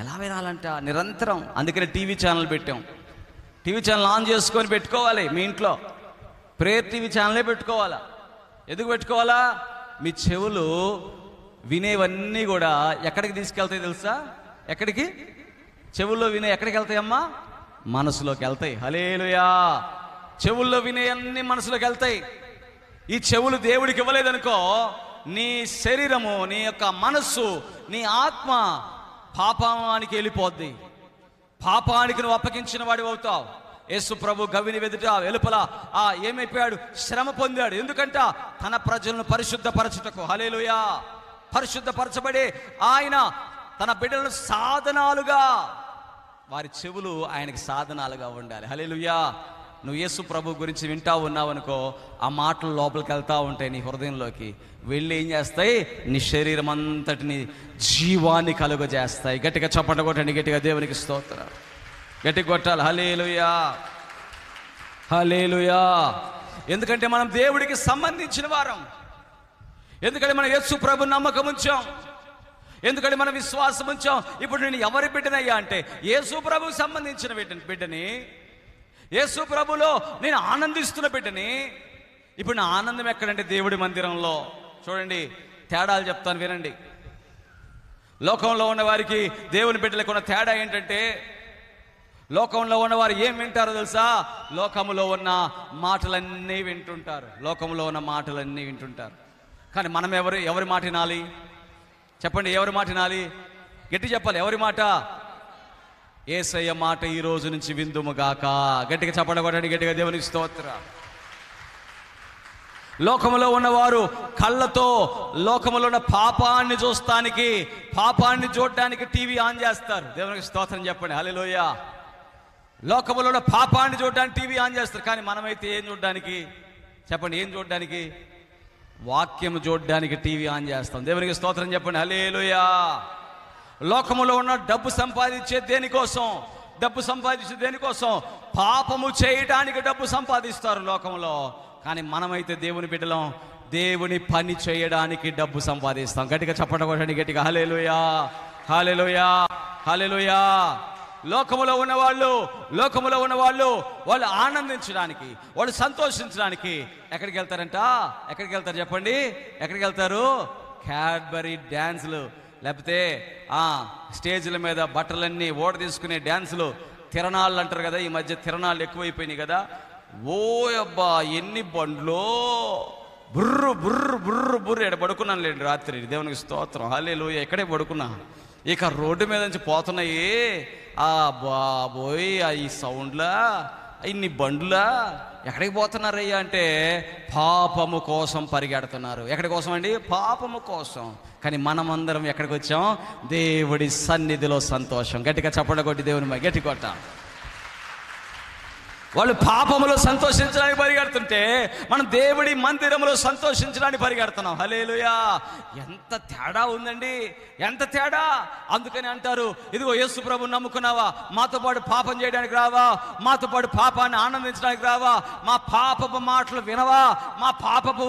ఎలా వినాలంట? నిరంతరం. అందుకని టీవీ ఛానల్ పెట్టాం. టీవీ ఛానల్ ఆన్ చేసుకొని పెట్టుకోవాలి. మీ ఇంట్లో ప్రేయర్ టీవీ ఛానలే పెట్టుకోవాలా. ఎందుకు పెట్టుకోవాలా? మీ చెవులు వినేవన్నీ కూడా ఎక్కడికి తీసుకెళ్తాయి తెలుసా? ఎక్కడికి? చెవుల్లో వినే ఎక్కడికి వెళ్తాయమ్మా? మనసులోకి వెళ్తాయి. హల్లెలూయా. చెవుల్లో వినే అన్ని మనసులోకి వెళ్తాయి. ఈ చెవులు దేవుడికి ఇవ్వలేదనుకో, నీ శరీరము, నీ యొక్క మనస్సు, నీ ఆత్మ పాపానికి వెళ్ళిపోద్ది. పాపానికి నువ్వు అప్పగించిన వాడివి అవుతావు. యేసు ప్రభు గవిని వెదుట వెలుపల ఏమైపోయాడు? శ్రమ పొందాడు. ఎందుకంట? తన ప్రజలను పరిశుద్ధపరచుటకు. హల్లెలూయా. పరిశుద్ధపరచబడి ఆయన తన బిడ్డలను సాధనాలుగా, వారి చెవులు ఆయనకి సాధనాలుగా ఉండాలి. హల్లెలూయా. నువ్వు యేసు ప్రభు గురించి వింటా ఉన్నావు అనుకో, ఆ మాటలు లోపలికి వెళ్తూ ఉంటాయి నీ హృదయంలోకి. వెళ్ళి ఏం చేస్తాయి? నీ శరీరం అంతటిని జీవాన్ని కలుగజేస్తాయి. గట్టిగా చప్పట కొట్టండి, గట్టిగా దేవునికి స్తోత్రం. గట్టి కొట్టాలి. హల్లెలూయా, హల్లెలూయా. ఎందుకంటే మనం దేవుడికి సంబంధించిన వారం. ఎందుకంటే మనం యేసు ప్రభు నమ్మకం ఉంచాం. ఎందుకంటే మనం విశ్వాసం ఉంచాం. ఇప్పుడు నేను ఎవరి బిడ్డనయ్యా అంటే యేసు ప్రభుకు సంబంధించిన బిడ్డని. యేసు ప్రభులో నేను ఆనందిస్తున్న బిడ్డని. ఇప్పుడు నా ఆనందం ఎక్కడంటే దేవుడి మందిరంలో. చూడండి, తేడాలు చెప్తాను వినండి. లోకంలో ఉన్న వారికి దేవుని బిడ్డలకు ఉన్న తేడా ఏంటంటే, లోకంలో ఉన్నవారు ఏం వింటారో తెలుసా? లోకములో ఉన్న మాటలన్నీ వింటుంటారు. లోకంలో ఉన్న మాటలన్నీ వింటుంటారు. కానీ మనం ఎవరి మాట వినాలి? చెప్పండి, ఎవరి మాట వినాలి? గట్టి చెప్పాలి. ఎవరి మాట? యేసయ్య మాట ఈ రోజు నుంచి విందుముగాక. గట్టిగా చప్పట కొట్టండి, గట్టిగా దేవునికి స్తోత్రం. లోకములో ఉన్నవారు కళ్ళతో లోకములో ఉన్న పాపాన్ని చూస్తానికి, పాపాన్ని చూడడానికి టీవీ ఆన్ చేస్తారు. దేవునికి స్తోత్రం చెప్పండి, హల్లెలూయా. లోకములో ఉన్న పాపాన్ని చూడడానికి టీవీ ఆన్ చేస్తారు. కానీ మనమైతే ఏం చూడడానికి? చెప్పండి, ఏం చూడడానికి? వాక్యం చూడడానికి టీవీ ఆన్ చేస్తాం. దేవునికి స్తోత్రం చెప్పండి, హల్లెలూయా. లోకములో ఉన్న డబ్బు సంపాదించే దేనికోసం? డబ్బు సంపాదించే దేనికోసం? పాపము చేయడానికి డబ్బు సంపాదిస్తారు లోకంలో. కానీ మనమైతే దేవుని బిడ్డలం. దేవుని పని చేయడానికి డబ్బు సంపాదిస్తాం. గట్టిగా చప్పట కొట్టండి, గట్టిగా హల్లెలూయా, హల్లెలూయా, హల్లెలూయా. లోకములో ఉన్నవాళ్ళు వాళ్ళు ఆనందించడానికి, వాళ్ళు సంతోషించడానికి ఎక్కడికి వెళ్తారంట? ఎక్కడికి వెళ్తారు చెప్పండి? ఎక్కడికి వెళ్తారు? క్యాడ్బరీ డ్యాన్సులు, లేకపోతే స్టేజ్ల మీద బట్టలన్నీ ఓడ తీసుకునే డ్యాన్సులు, తిరణాళ్ళు అంటారు కదా. ఈ మధ్య తిరణాళ్ళు ఎక్కువైపోయినాయి కదా. ఓ అబ్బా ఎన్ని బండ్లో బుర్రు బుర్రు బుర్రు బుర్రు. ఎక్కడ పడుకున్నాను లేండి రాత్రి, దేవునికి స్తోత్రం, హల్లెలూయా. ఇక్కడే పడుకున్నా. ఇక రోడ్డు మీద నుంచి పోతున్నాయి బాబోయ్ ఈ సౌండ్లా, ఇన్ని బండ్లా. ఎక్కడికి పోతున్నారయ్యా అంటే పాపము కోసం పరిగెడుతున్నారు. ఎక్కడి కోసం అండి? పాపము కోసం. కానీ మనమందరం ఎక్కడికి వచ్చాం? దేవుడి సన్నిధిలో సంతోషం. గట్టిగా చప్పట కొట్టి దేవుని గట్టి కొట్టాం. వాళ్ళు పాపములో సంతోషించడానికి పరిగెడుతుంటే మనం దేవుడి మందిరంలో సంతోషించడానికి పరిగెడుతున్నాం. హల్లెలూయా. ఎంత తేడా ఉందండి, ఎంత తేడా. అందుకని అంటారు, ఇదిగో యేసు ప్రభువుని నమ్ముకున్నావా, మాతో పాటు పాపం చేయడానికి రావా, మాతో పాటు పాపాన్ని ఆనందించడానికి రావా, మా పాపపు మాటలు వినవా, మా పాపపు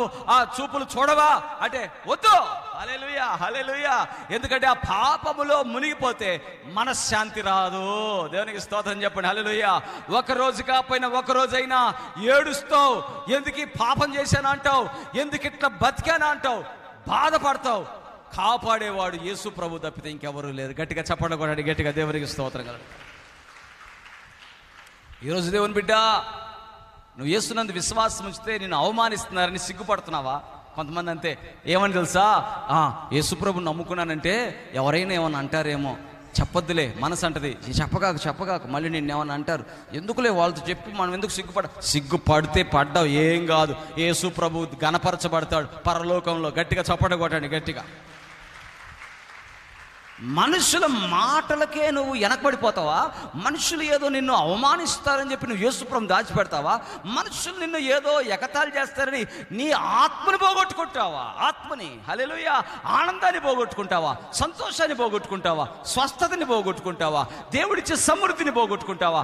చూపులు చూడవా అంటే వద్దు. హల్లెలూయా, హల్లెలూయా. ఎందుకంటే ఆ పాపములో మునిగిపోతే మనశ్శాంతి రాదు. దేవునికి స్తోత్రం చెప్పండి, హల్లెలూయా. ఒక రోజు కాకపోయినా ఒక రోజైనా ఏడుస్తావు. ఎందుకు పాపం చేశాను అంటావు, ఎందుకు ఇట్లా బతికాను అంటావు, బాధపడతావు. కాపాడేవాడు యేసు ప్రభు తప్పితే ఇంకెవరూ లేరు. గట్టిగా చప్పట్లు కొట్టండి, గట్టిగా దేవునికి స్తోత్రం కలడు. ఈరోజు దేవుని బిడ్డ, నువ్వు యేసునందు విశ్వాసం ఉంచితే నిన్ను అవమానిస్తున్నారని సిగ్గుపడుతున్నావా? కొంతమంది అంతే. ఏమని తెలుసా? యేసుప్రభు నమ్ముకున్నానంటే ఎవరైనా ఏమన్నా అంటారేమో, చెప్పొద్దులే మనసు అంటది, చెప్పగాకు మళ్ళీ నిన్ను ఏమన్నా అంటారు, ఎందుకులే వాళ్ళతో చెప్పి మనం ఎందుకు సిగ్గుపడితే పడ్డావు, ఏం కాదు. యేసుప్రభు గణపరచబడతాడు పరలోకంలో. గట్టిగా చప్పట కొట్టండి, గట్టిగా. మనుషుల మాటలకే నువ్వు వెనకబడిపోతావా? మనుషులు ఏదో నిన్ను అవమానిస్తారని చెప్పి నువ్వు యేసుప్రభుని దాచిపెడతావా? మనుషులు నిన్ను ఏదో ఎగతాళి చేస్తారని నీ ఆత్మని పోగొట్టుకుంటావా? ఆత్మని, హల్లెలూయా, ఆనందాన్ని పోగొట్టుకుంటావా? సంతోషాన్ని పోగొట్టుకుంటావా? స్వస్థతని పోగొట్టుకుంటావా? దేవుడిచ్చే సమృద్ధిని పోగొట్టుకుంటావా?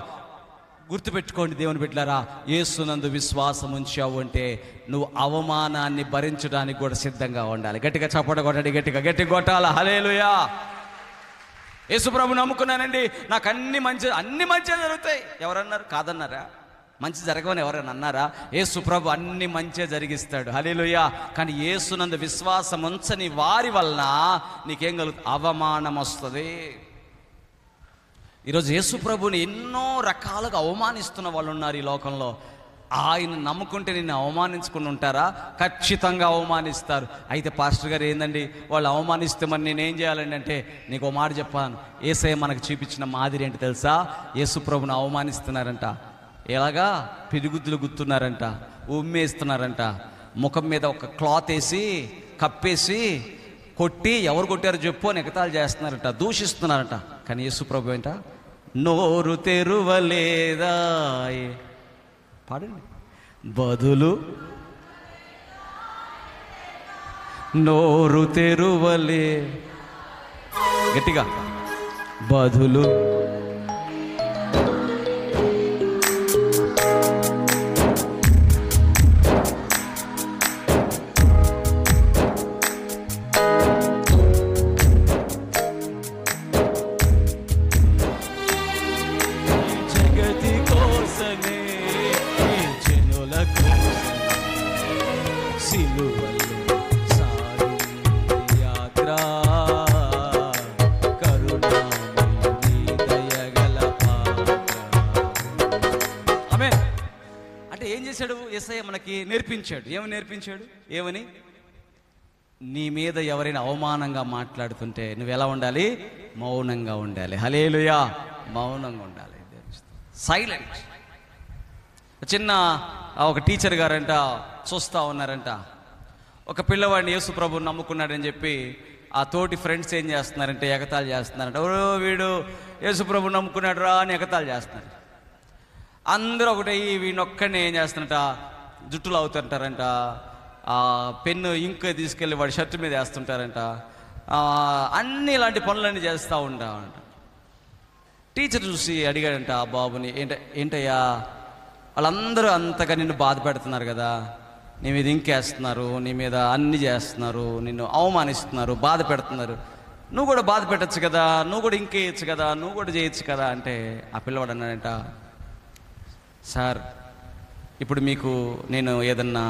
గుర్తుపెట్టుకోండి దేవుని బిడ్డలారా, యేసునందు విశ్వాసం ఉంచావు అంటే నువ్వు అవమానాన్ని భరించడానికి కూడా సిద్ధంగా ఉండాలి. గట్టిగా చప్పట కొట్టండి, గట్టిగా కొట్టాలా. హల్లెలూయా. యేసుప్రభు నమ్ముకున్నానండి, నాకు అన్ని మంచిగా జరుగుతాయి. ఎవరన్నారు? కాదన్నారా? మంచి జరగవని ఎవరైనా అన్నారా? యేసుప్రభు అన్ని మంచిగా జరిగిస్తాడు. హల్లెలూయా. కానీ యేసునందు విశ్వాసం ఉంచని వారి వలన నీకేం కలుగుతుంది? అవమానం వస్తుంది. ఈరోజు యేసుప్రభుని ఎన్నో రకాలుగా అవమానిస్తున్న వాళ్ళు ఉన్నారు ఈ లోకంలో. ఆయన నమ్ముకుంటే నిన్ను అవమానించుకుని ఉంటారా? ఖచ్చితంగా అవమానిస్తారు. అయితే పాస్టర్ గారు ఏందండి వాళ్ళు అవమానిస్తే మరి నేనేం చేయాలండి అంటే, నీకు ఓ మాట చెప్పాను. యేసయ్య మనకు చూపించిన మాదిరి ఏంటి తెలుసా? యేసుప్రభుని అవమానిస్తున్నారంట. ఎలాగా? పిడిగుద్దులు గుర్తున్నారంట, ఉమ్మేస్తున్నారంట, ముఖం మీద ఒక క్లాత్ వేసి కప్పేసి కొట్టి ఎవరు కొట్టారో చెప్పు అని ఎగతాళి చేస్తున్నారంట, దూషిస్తున్నారంట. కానీ యేసుప్రభు ఏంట? నోరు తెరువలేదా పాడండి. బదులు నోరు తెరువలే, గట్టిగా బదులు మనకి నేర్పించాడు. ఏమని నేర్పించాడు? ఏమని? నీ మీద ఎవరైనా అవమానంగా మాట్లాడుతుంటే నువ్వు ఎలా ఉండాలి? మౌనంగా ఉండాలి. హల్లెలూయా. మౌనంగా ఉండాలి, సైలెంట్. చిన్న ఒక టీచర్ గారంట చూస్తూ ఉన్నారంట. ఒక పిల్లవాడిని యేసుప్రభుని నమ్ముకున్నాడని చెప్పి ఆ తోటి ఫ్రెండ్స్ ఏం చేస్తున్నారంటే ఎగతాళి చేస్తున్నారంట. ఓ వీడు యేసుప్రభుని నమ్ముకున్నాడు రా అని ఎగతాళి చేస్తున్నారు. అందరూ ఒకటే వీడినొక్కడిని ఏం చేస్తున్నారట, జుట్టులు అవుతుంటారంట, పెన్ను ఇంక్ తీసుకెళ్ళి వాడి షర్ట్ మీద వేస్తుంటారంట, అన్ని ఇలాంటి పనులన్నీ చేస్తూ ఉంటామంట. టీచర్ చూసి అడిగాడంట ఆ బాబుని, ఏంటయ్యా వాళ్ళందరూ అంతగా నిన్ను బాధ పెడుతున్నారు కదా, నీ మీద ఇంకేస్తున్నారు, నీ మీద అన్ని చేస్తున్నారు, నిన్ను అవమానిస్తున్నారు, బాధ పెడుతున్నారు, నువ్వు కూడా బాధ పెట్టచ్చు కదా, నువ్వు కూడా ఇంకేయచ్చు కదా, నువ్వు కూడా చేయొచ్చు కదా అంటే ఆ పిల్లవాడు అన్నాడంట, సార్ ఇప్పుడు మీకు నేను ఏదన్నా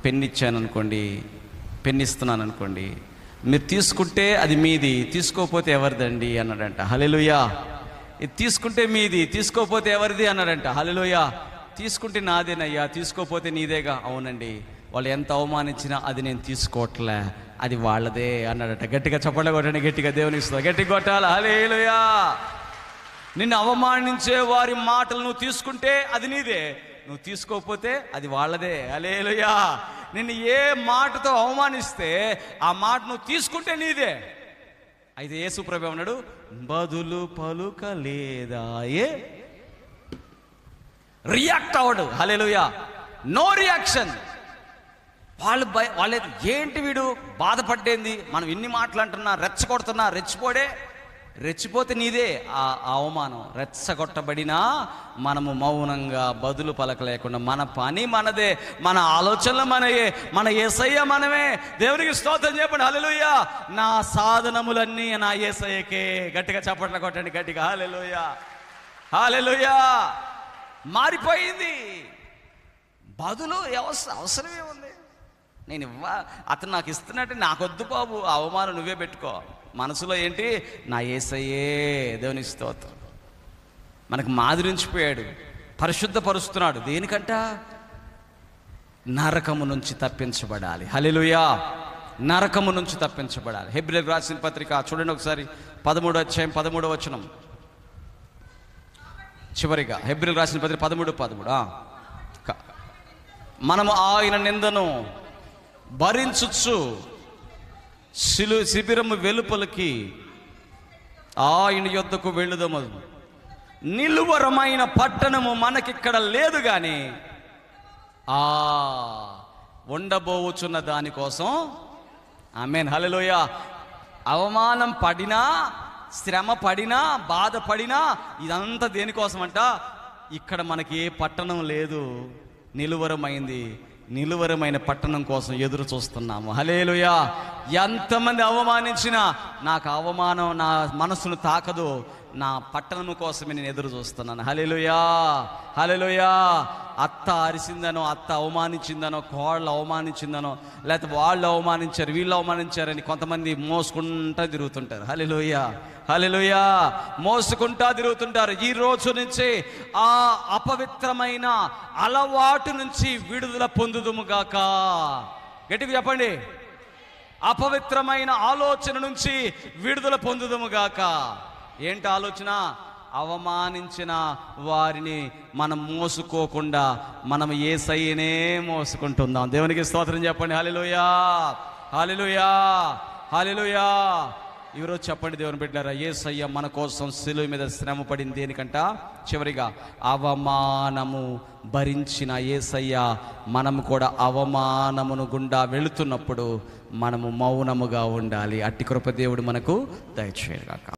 పెన్ ఇచ్చాను అనుకోండి, పెన్ ఇస్తున్నాను అనుకోండి, మీరు తీసుకుంటే అది మీది, తీసుకోకపోతే ఎవరిదండి అన్నాడంట. హల్లెలూయా. ఇది తీసుకుంటే మీది, తీసుకోకపోతే ఎవరిది అన్నాడంట. హల్లెలూయా. తీసుకుంటే నాదేనయ్యా, తీసుకోకపోతే నీదేగా. అవునండి, వాళ్ళు ఎంత అవమానించినా అది నేను తీసుకోవట్లే, అది వాళ్ళదే అన్నాడట. గట్టిగా చప్పట్లు కొట్టండి, గట్టిగా దేవునికి స్తుతి, గట్టిగా కొట్టాలి. హల్లెలూయా. నిన్ను అవమానించే వారి మాటలు నువ్వు తీసుకుంటే అది నీదే, నువ్వు తీసుకోకపోతే అది వాళ్ళదే. హల్లెలూయా. నిన్ను ఏ మాటతో అవమానిస్తే ఆ మాట నువ్వు తీసుకుంటే నీదే. అయితే యేసు ప్రభు అన్నాడు, బదులు పలుకలేదాయే, రియాక్ట్ అవడు. హల్లెలూయా. No reaction. వాళ్ళ ఏంటి వీడు బాధపడ్డేంది, మనం ఇన్ని మాటలు అంటున్నా, రెచ్చగొడుతున్నా, రెచ్చిపోతే నీదే ఆ అవమానం. రెచ్చగొట్టబడినా మనము మౌనంగా బదులు పలకలేకుండా, మన పని మనదే, మన ఆలోచనలు మనయే, మన యేసయ్య మనమే. దేవునికి స్తోత్రం చెప్పండి. హల్లెలూయా. నా సాధనములన్నీ నా యేసయ్యకే. గట్టిగా చప్పట్లు కొట్టండి, గట్టిగా. హల్లెలూయా. హల్లెలూయా. మారిపోయింది. బదులు అవసరమే ఉంది. నేను అతను నాకు ఇస్తున్నట్టు నాకొద్దు బాబు, అవమానం నువ్వే పెట్టుకో. మనసులో ఏంటి, నా యేసయ్యే. దేవునికి స్తోత్రం. మనకు మాదిరించిపోయాడు, పరిశుద్ధపరుస్తున్నాడు. దేనికంట? నరకము నుంచి తప్పించబడాలి. హల్లెలూయా. నరకము నుంచి తప్పించబడాలి. హెబ్రీయులకు రాసిన పత్రిక చూడండి ఒకసారి, 13వ అధ్యాయం 13వ వచనం. చివరిగా హెబ్రీయులకు రాసిన పత్రిక 13:13. మనము ఆయన నిందను భరించుచు శిబిరము వెలుపలికి ఆయన యొద్దకు వెళ్ళుదము. నిలువరమైన పట్టణము మనకిక్కడ లేదు గాని ఉండబోచున్న దానికోసం. ఆమేన్. హల్లెలూయా. అవమానం పడినా, శ్రమ పడినా, బాధపడినా ఇదంతా దేనికోసం అంట? ఇక్కడ మనకి ఏ పట్టణం లేదు, నిలువరమైంది. నిలువరమైన పట్టణం కోసం ఎదురు చూస్తున్నాము. హల్లెలూయా. ఎంతమంది అవమానించినా నాకు అవమానం నా మనసును తాకదు, నా పట్టణము కోసమే నేను ఎదురు చూస్తున్నాను. హల్లెలూయా. హల్లెలూయా. అత్త అరిసిందనో, అత్త అవమానించిందనో, కోళ్ళు అవమానించిందనో, లేకపోతే వాళ్ళు అవమానించారు, వీళ్ళు అవమానించారని కొంతమంది మోసుకుంటా తిరుగుతుంటారు. హల్లెలూయా. హల్లెలూయా. మోసుకుంటా తిరుగుతుంటారు. ఈ రోజు నుంచి ఆ అపవిత్రమైన అలవాటు నుంచి విడుదల పొందుదుముగాక. గట్టిగా చెప్పండి. అపవిత్రమైన ఆలోచన నుంచి విడుదల పొందుదుముగాక. ఏంటి ఆలోచన? అవమానించిన వారిని మనం మోసుకోకుండా మనం యేసయ్యనే మోసుకుంటుందాం. దేవునికి స్తోత్రం చెప్పండి. హల్లెలూయా. హల్లెలూయా. హల్లెలూయా. ఈరోజు చెప్పండి దేవుని బిడ్డలారా, యేసయ్య మన కోసం శిలువ మీద శ్రమ పడింది దేనికంట? చివరిగా అవమానము భరించిన యేసయ్య మనము కూడా అవమానమును గుండా వెళుతున్నప్పుడు మనము మౌనముగా ఉండాలి. అట్టి కృప దేవుడు మనకు దయచేయగాక.